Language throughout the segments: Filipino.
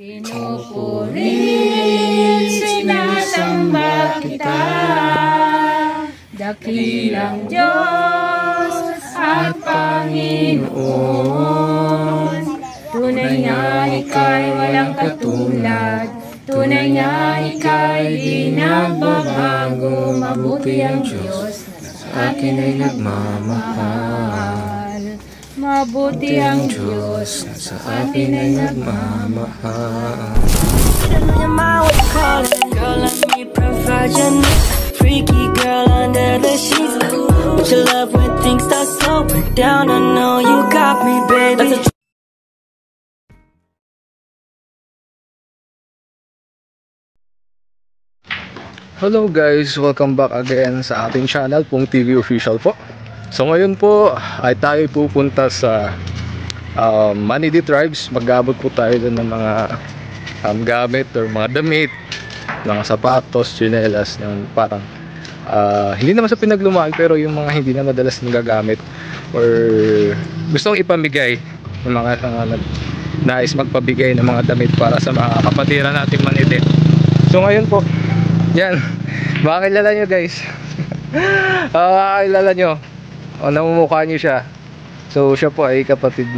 Pinupuri, sinasamba kita, dakilang Diyos at Panginoon. Tunay nga ika'y walang katulad, tunay nga ika'y di nagbabago. Mabuti ang Diyos na sa akin ay nagmamahal. Mabuti ang Diyos na sa akin ay nagmamahal. Girl, let me provide your needs. Freaky girl under the sheets. But your love when things start slowing down. I know you got me, baby. Hello guys, welcome back again sa ating channel, Pong TV Official po. So ngayon po ay tayo pupunta sa Manidi Tribes. Mag-abot po tayo dun ng mga gamit or mga damit, mga sapatos, tsinelas, yung parang hindi naman sa pinaglumaan pero yung mga hindi na madalas nagagamit or gustong ipamigay ng mga nais magpabigay ng mga damit para sa mga kapatiran nating Manidi. So ngayon po, yan, baka kilala nyo guys. Baka kilala nyo o namumukha nyo siya. So siya po ay kapatid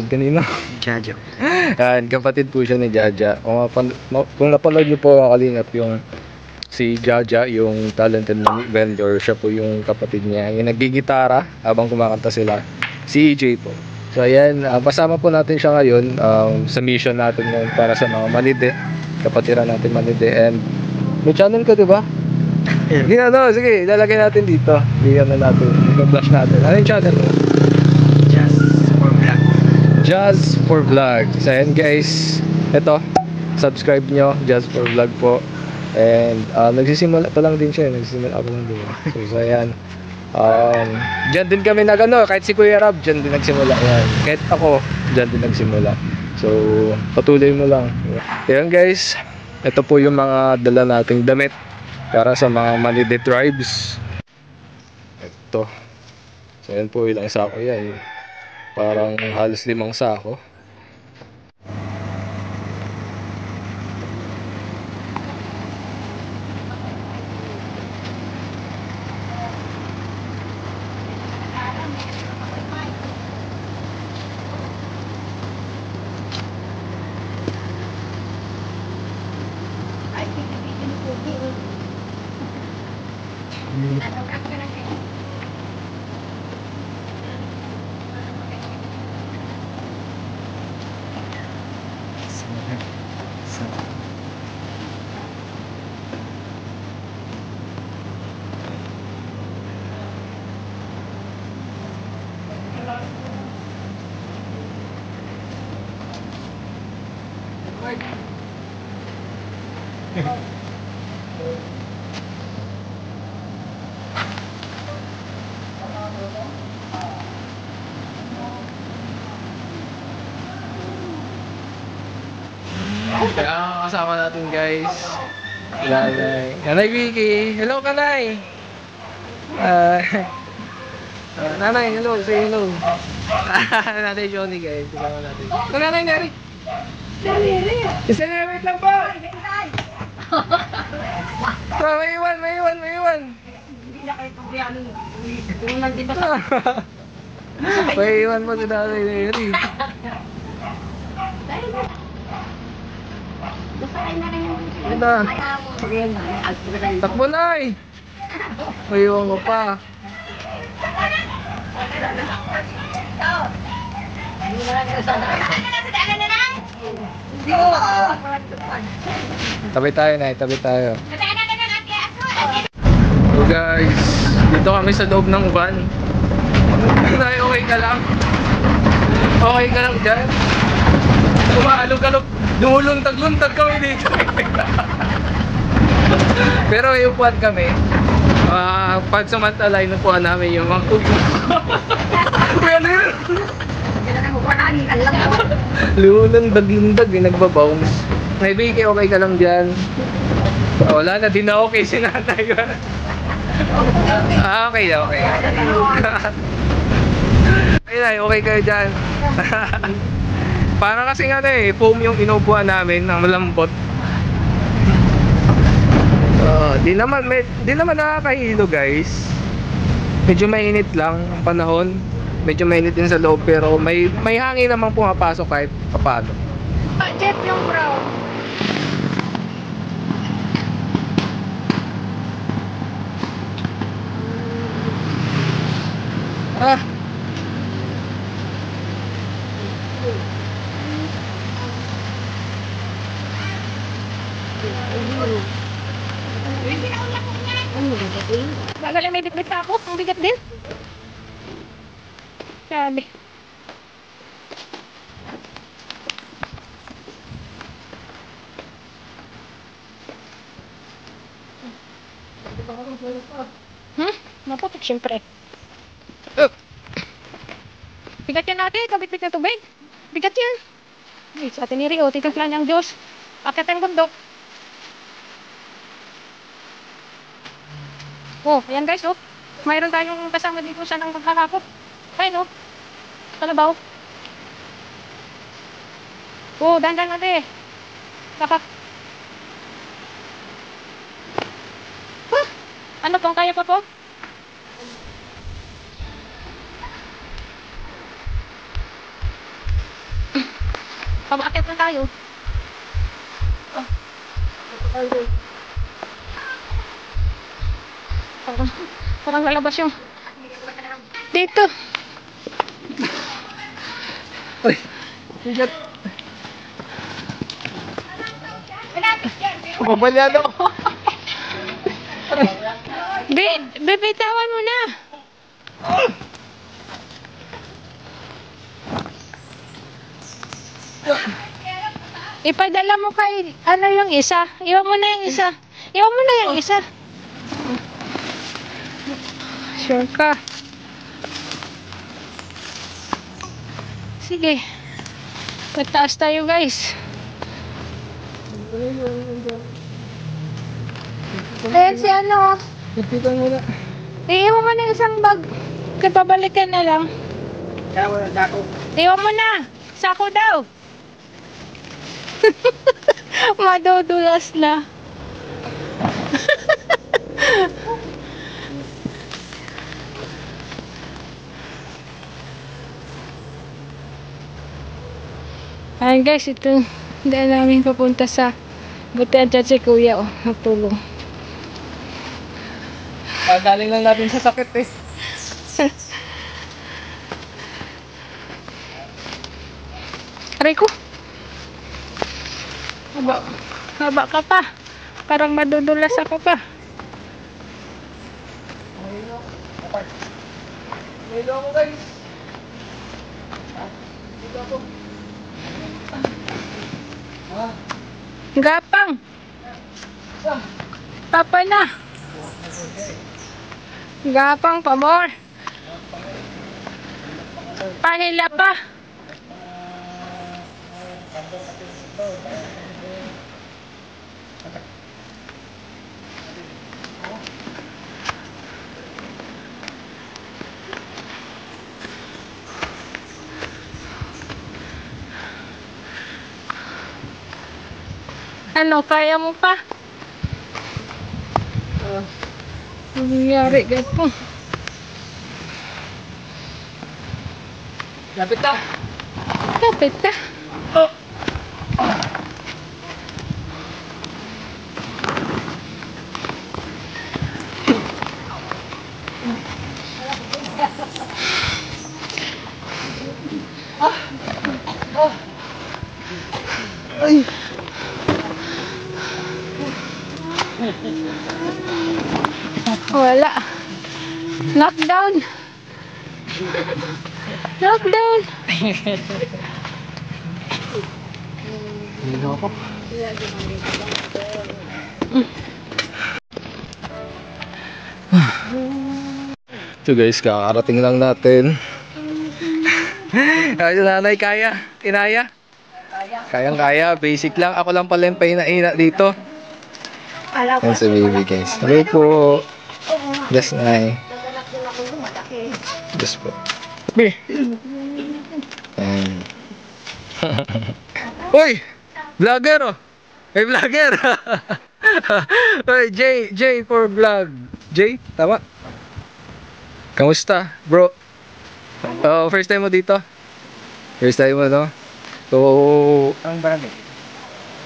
kanino? Jaja. Yan, kapatid po siya ni Jaja. Kung napanood nyo po ang Kalingap yung si Jaja, yung talented na vendor, siya po yung kapatid niya, yung nagigitara habang kumakanta sila, si EJ po. So ayan, kasama po natin siya ngayon sa mission natin ngayon para sa mga Manidi, kapatiran natin Manidi. And may channel ka, diba? Yeah. Sige, lalagay natin dito. Bigyan na natin, i-flash natin. Ano yung channel? Just for vlog. Just for vlog. So ayan guys, eto, subscribe nyo, Just for vlog po. And nagsisimula pa lang din siya, nagsisimula ako lang din. So ayan, dyan din kami kahit si Kuya Rab, dyan din nagsimula yan. Kahit ako, dyan din nagsimula. So patuloy mo lang. Ayan guys, ito po yung mga dala nating damit para sa mga Manidi Tribes. Ito. So ayan po, ilang sako yan, parang halos 5 sako. Kaya kasama natin guys, Nanay Vicky. Hello Kanay. Nanay, hello, say hello. Nanay Johnny guys, kasama natin. Nanay Neri. Isa na, wait lang po. May iwan. Hindi na kayo pagbiyanin. May iwan mo si Nanay Neri. Ganda. Takbo na eh. May iwan ko pa. Tabi tayo na, tabi tayo. So guys, dito kami sa loob ng van. Okay ka lang? Okay ka lang dyan? Umaalog-alog, dumulundag-lundag kami dito. Pero yung upuan kami, pansamantalay na upuan namin yung mga kubo. Uy, ano yun? Lundag-lundag, nagbabounce. May Vicky, okay ka lang dyan? Wala na din na okay si nanay. Okay na, okay. Ay, okay kayo dyan. Para kasi nga foam yung inuupuan namin ng malambot. Di naman nakakahilo guys. Medyo mainit lang ang panahon. Medyo mainit din sa loob pero may hangin namang pumapasok kahit papaano. Jet yung brown. Bagal may bitbit pa ako. Ang bigat din. Sabi. Maputik siyempre. Bigat yan natin. Kabitbit na tubig. Bigat yan. Ay, sa atin ni Rio. Tigas lang ng Diyos. Akit ang bundok. Oh, ayan guys, oh. Mayroon tayong kasama dito sa nang magkakapot. Ayun, oh. Kalabaw. Oh, dandan natin. Kakak. Ano pong kaya pa po? Pabakit na tayo. Parang lalabas yung dito. Ay, bigat. Mabalyado ako. Bibitawan mo na. Ipadala mo kay ano yung isa. Iwan mo na yung isa. Iwan mo na yung isa. Sure ka. Sige. Pataas tayo guys. Ayan si ano. Ipitan mo na. Iiwan mo na isang bag. Kapabalikan na lang. Kaya wala dako. Iwan mo na. Sako daw. Madudulas na. Ayan guys, ito dahil namin papunta sa butihan dyan si kuya, oh, natulong. Galing lang natin sa sakit Aray ko. Haba ka pa. Parang madudulas ako pa. Dito ako guys. Dito ako. Gapang. Papa na. Gapang pa more. Pahila pa. Ano, kaya mo pa? Ano nangyari, gapo? Lapit na. Kapit ka. Ay. Wala. Lockdown. Lockdown. Dito ako. So guys, kakarating lang natin. Ay, nanay, kaya? Kinaya? Kayang-kaya, basic lang. Ako lang pala yung pahinahina dito. Yan si baby guys. Hello po. Bless na. Bless po. Yan. Uy! Vlogger oh! May vlogger! Uy, J for vlog. J, tama? Kamusta, bro? First time mo dito? First time mo, no? So, Ang barangay.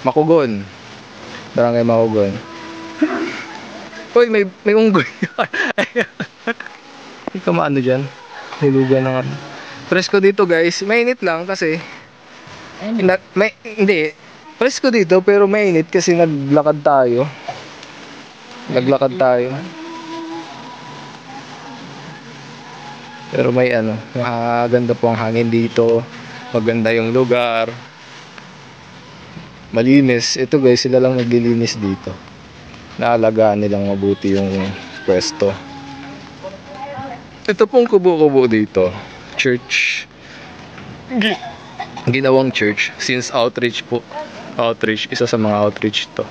Makugon. Barangay Makugon. Uy, may unggoy. Hindi ka maano dyan. Nilugan ng ano. Presko dito guys. Mainit lang kasi hindi. Presko dito pero mainit kasi naglakad tayo. Pero may ano, maganda po ang hangin dito. Maganda yung lugar. Malinis. Ito guys, sila lang naglilinis dito. Naalagaan nilang mabuti yung pwesto. Ito pong kubo-kubo dito. Church. Ginawang church since outreach po. Outreach, isa sa mga outreach to.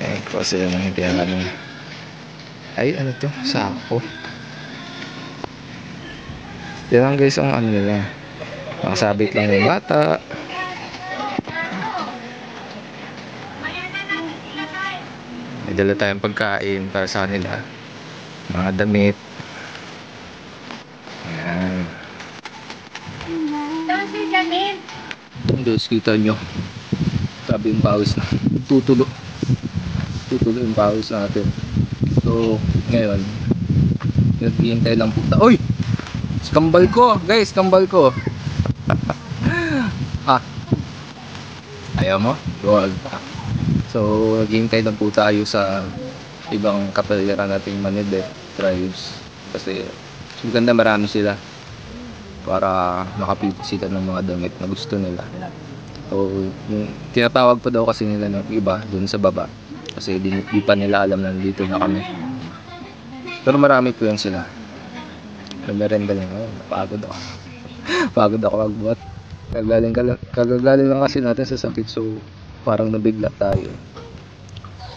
Eh, kasi lang hindi ano. Ay, ano to? Sako. Yan lang guys ang ano nila. Nakasabit lang yung bata. May dala tayong pagkain para sa kanila. Mga damit. Ayan. Guys, kita nyo. Sabi yung pawis na. Tutulo yung pawis natin. So, ngayon naghihintay lang po. Uy! Kambal ko! Guys, kambal ko! Ayaw mo? Wag. So, naghihintay lang po tayo sa ibang kapaliran nating Manide tribes. Kasi maganda, marami sila para makapili sila ng mga damit na gusto nila. So, tinatawag pa daw kasi nila ng iba dun sa baba kasi di pa nila alam na dito na kami. Pero marami po yan sila. Merenda lang. Napagod ako. Pagod ako magbuhat. Kagagaling lang kasi natin sa sakit, so parang nabigla tayo.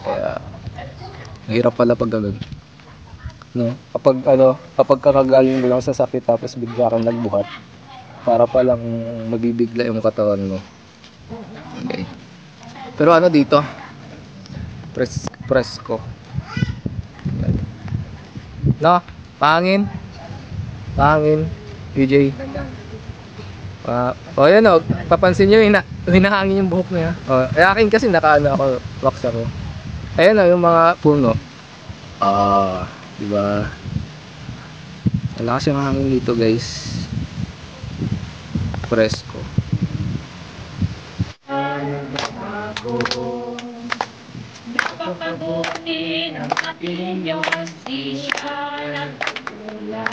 Kaya mahirap pala pag ganun, no? Kapag kakagaling mo lang sa sakit tapos bigla kang nagbuhat, para palang mabibigla yung katawan mo. Okay. Pero ano dito? Presko. No? Pangin, DJ. Yan o, papansin nyo, hinahangin yung buhok niya. Akin kasi nakaano ako, wax ako. Ayan o, yung mga puno. Diba? Malakas yung hangin dito guys. Presko. Napakabuti ng ating Diyos, di siya nagtutula.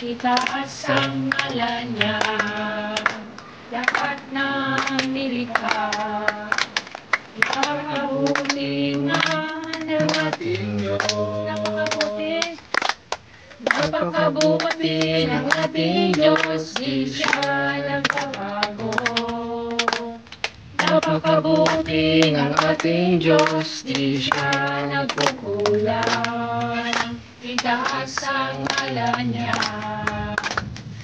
Itaas ang ngalan niya, lahat ng nilikha. Napakabuti nga ng ating Diyos. Napakabuti ng ating Diyos, di siya nagbabago. Napakabuti ng ating Diyos, di siya nagkukulang. Itaas ang ngalan niya,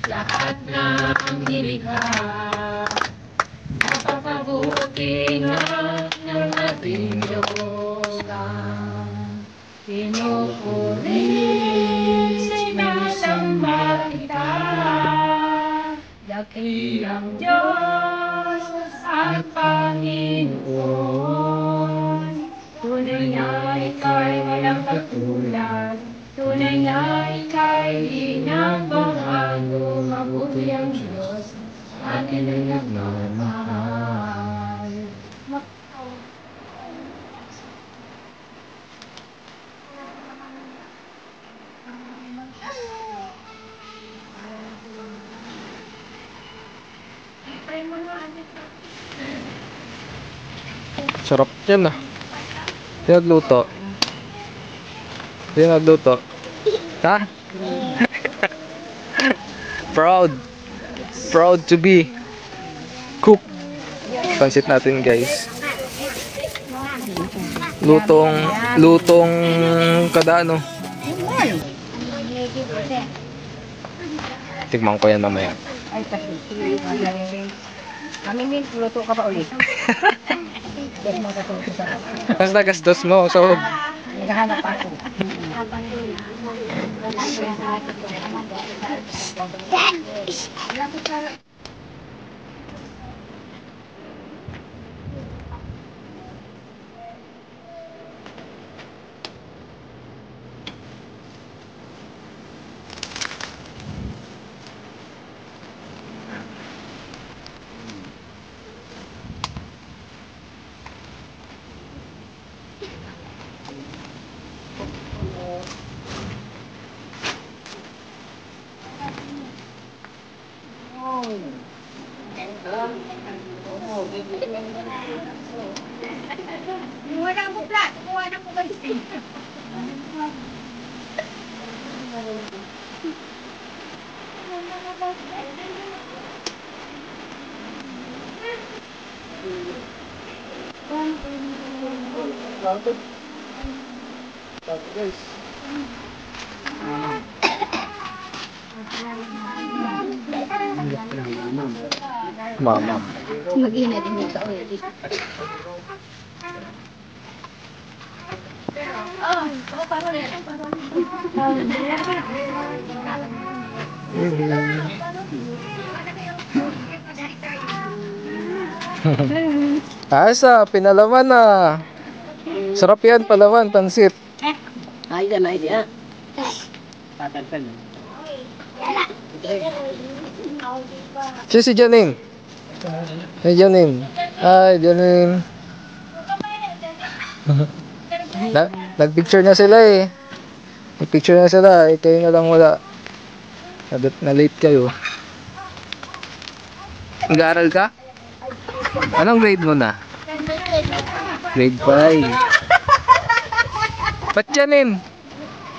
lahat ng nilikha. Napakabuti nga ng ating Diyos. Pinupuri, sinasamba kita. Dakilang Diyos at Panginoon. Tunay nga ika'y walang katulad. Tunay nga ika'y di nagbabago. Mabuti ang Diyos, atin ay nagmamahal. Sarap yan ah. Pinagluto. Ha? Proud to be cook. Pansit natin guys. Lutong kada ano. Ayun. Tikman ko yan mamaya. Ay, kasi. Kami min, luto ka pa ulit. Dahil magkatuto sa Mas nagastos mo, so naghahanap ako. Wala mo plat, wala mo kasi. mama. Mag-ina din yung tao yun. Asa, pinalaman na. Sarap yan, palaman, pansit. Ay, na idea. Tatantan. Siya si Janine. Hey Janine. Hi Janine. Nag-picture na sila eh. Nag-picture na sila eh. Kayo na lang wala. Na-late kayo. Nag-aaral ka? Anong grade mo na? Grade 5. Ba't Janine?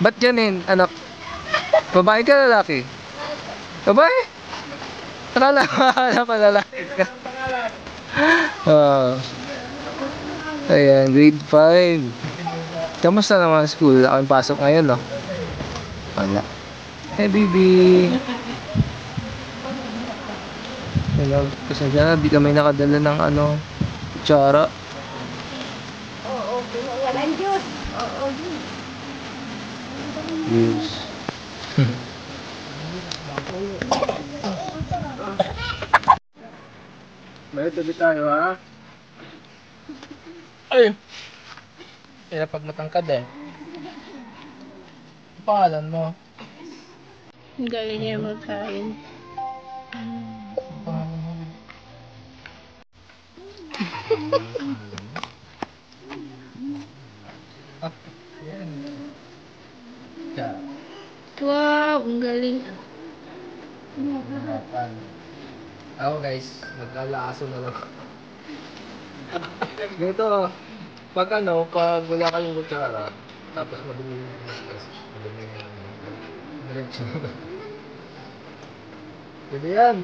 Ba't Janine? Anak? Babae ka lalaki? Babae? Akala pa lalaki ka. Ayan, grade 5. Kamusta naman school? Wala kaming pasok ngayon, no? Wala. Hey, baby! Hello. Kasi dyan, di kami nakadala ng ano, kutsara. Yes. May tabi tayo, ha? Ay! Kaya pag matangkad eh. Ang pangalan mo? Galing niya magkain. Wow, ang galing. Ako guys, maglalaaso na lang. Ganito, pag ano, pag wala kayong kutsara, tapos madumi yung diretso. Pwede yan.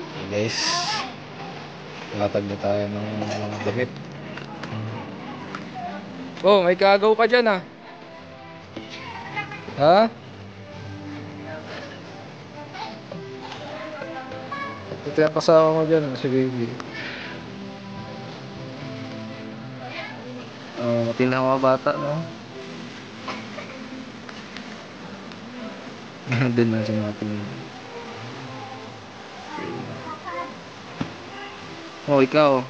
Okay guys, latag na tayo ng mga damit. Oh, may kagaw ka dyan ah. Ha? Ito yung kasama mo dyan, si baby. Tingnan mga bata, no? Doon na siya natin. Oh, ikaw.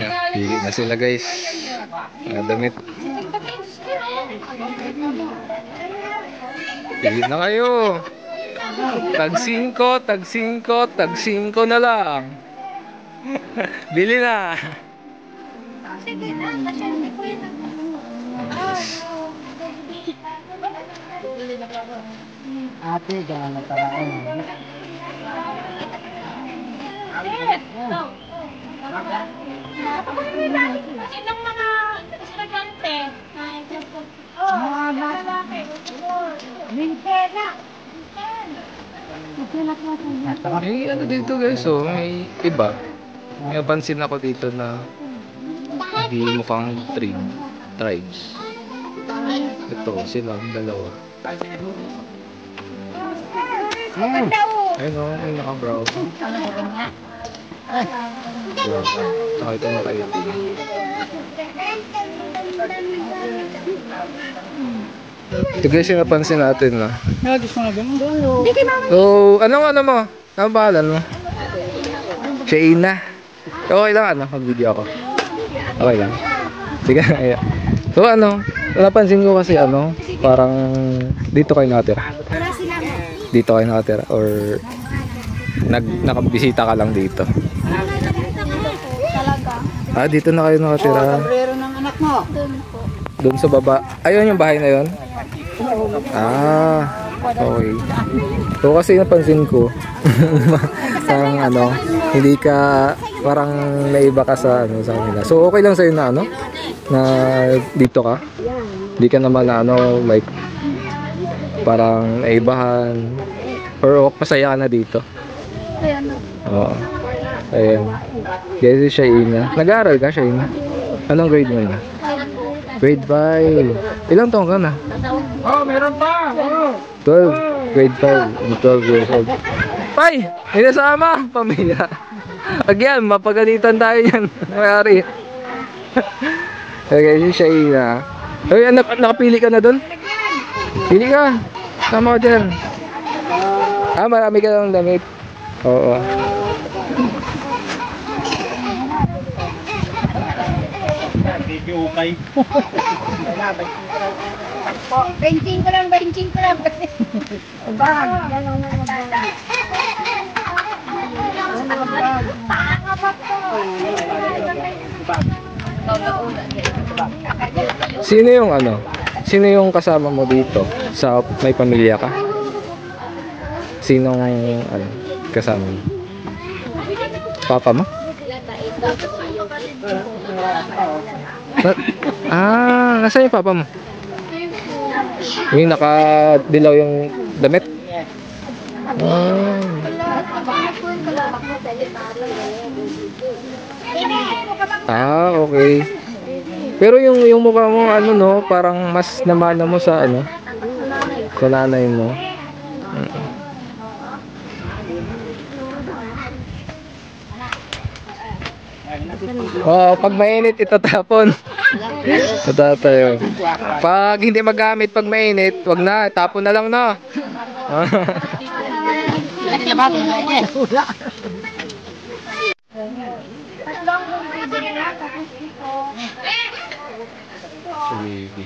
Yeah, pili na sila guys. Mga damit. Pili na kayo. Tag 5, tag 5, tag 5 na lang. Bili na. Ate, gano'n na paraan. Sinong mga estudyante? Mga lalaki. Bintena. May ano dito guys, oh, may iba. May napansin ako dito na hindi mukhang tribes. Ito, silang dalawa. Ayun o, may naka-brown. Nakita mo kayo. Ito guys, yung napansin natin na. So, ano mo? Ano pangalan mo? Shaina. Okay lang, mag-video ako. Okay lang. Sige, ayan. So napansin ko kasi parang dito kayo nakatira. Dito kayo nakatira or nakabisita ka lang dito. Dito na kayo nakatira. Sombrero ng anak mo. Doon sa baba. Ayun yung bahay na yun? Okay. So kasi napansin ko parang hindi ka parang naiba ka sa sa kanila. So okay lang sa'yo na na dito ka? Hindi ka naman like parang naibahan or masaya ka na dito? Oo. Ayan. Guys, si Shaina. Nag-aaral ka, Shaina? Anong grade mo na? Grade 5. Ilang taon ka na? Meron pa. 12. Grade 5. 12 years old. Ay! May nasama! Pamilya. Again, mapagalitan tayo yan. Mayari. Okay, si Shaina. Ay, nakapili ka na doon? Pili ka. Sama ka dyan. Marami ka lang damit. Oo. Okay. Benching ko lang. Bag. Sino yung kasama mo dito sa may pamilya ka? Sinong kasama mo? Papa mo? Nasaan yung papa mo? Yung nakadilaw yung damit? Okay. Pero yung mukha mo parang mas namana mo sa sa nanay mo. Pag mainit itatapon. Tatatayo. Pag hindi magamit pag mainit, wag na, tapon na lang na. Baby.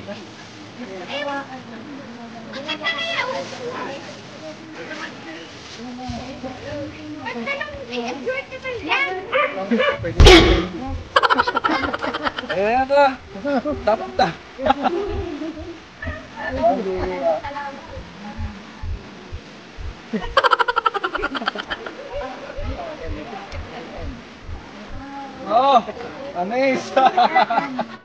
Ayan na. Dapat na. Anis.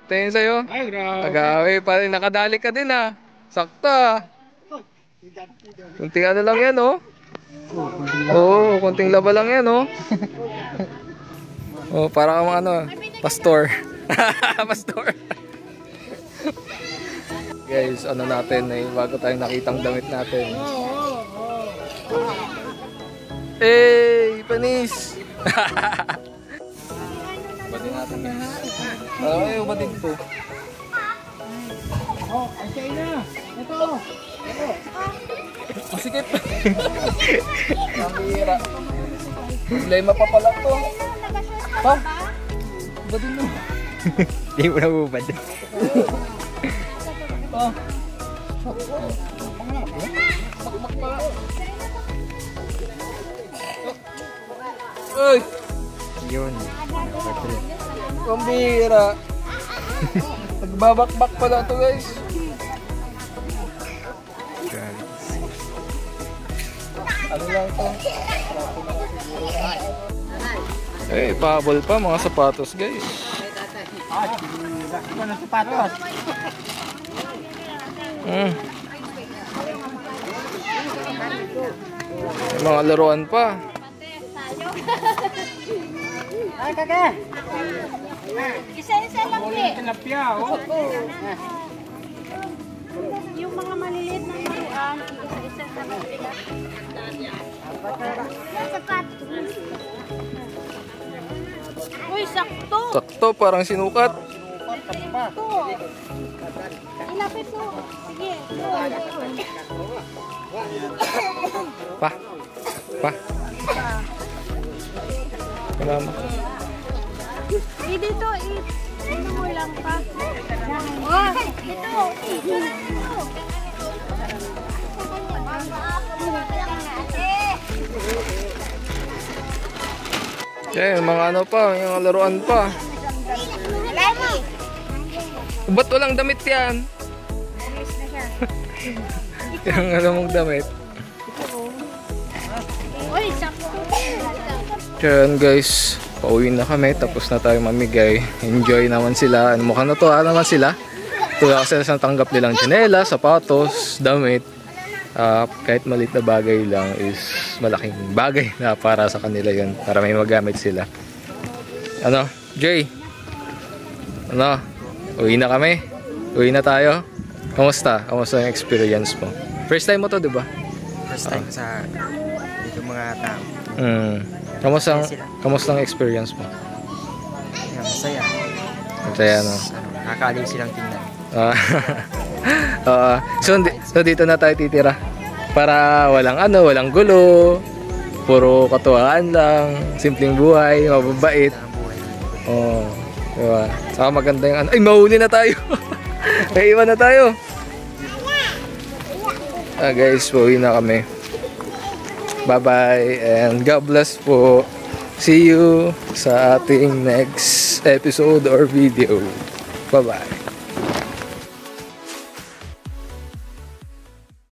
Tingin sa'yo. Ay, grabe. Agawe pa rin. Nakadali ka din Sakta. Kunting lang yan kunting laba lang yan para kang pastor. Pastor. Guys, natin bago tayo nakitang damit natin. Hey, panis. Batin natin guys. Batin to. Okay na. Ito. Masikip. Kamira. Problema pa pala to. Batin mo. Hindi mo nabubad. Sakmak pala. Uy! Yun. Pambira. Nagbabakbak pala to guys. Ano lang to? Eh, pabol pa mga sapatos guys. Ito na sapatos. May mga laruan pa. Ay, kake! Isa-isa lang eh. Tilapia, oh. Yung mga maliliit na laruan, isa-isa lang sila. Sapatos. Uy, sakto. Sakto, parang sinukat. Sakto. Ilapit mo. Sige. Pa. Salamat. Dito, ano mo lang pa. Oh, ito. Eh, mga ano pa, yung laruan pa. Ba't walang damit yan? Yung ano mong damit. Uy, sakto. Yan guys, pauwi na kami, tapos na tayo mamigay. Enjoy naman sila. Mukhang natuwa naman sila. Tuwa sila sa tanggap nilang tsinela, sapatos, damit. Kahit maliit na bagay lang is malaking bagay na para sa kanila yun, para may magamit sila. Ano, Jay? Ano, uwi na kami? Uwi na tayo? Kamusta? Kamusta yung experience mo? First time mo to, di ba? First time sa dito mga tao. Kamusta ang experience mo? Yan, masaya. Masaya, no? Nakakaliw silang tingnan. So dito na tayo titira. Para walang gulo. Puro katuwaan lang. Simpleng buhay, mababait. Ang buhay. Oh, diba? Saka maganda yung ano. Ay, mahuli na tayo. May iwan na tayo. Guys, pauwi na kami. Bye-bye and God bless po. See you sa ating next episode or video. Bye-bye.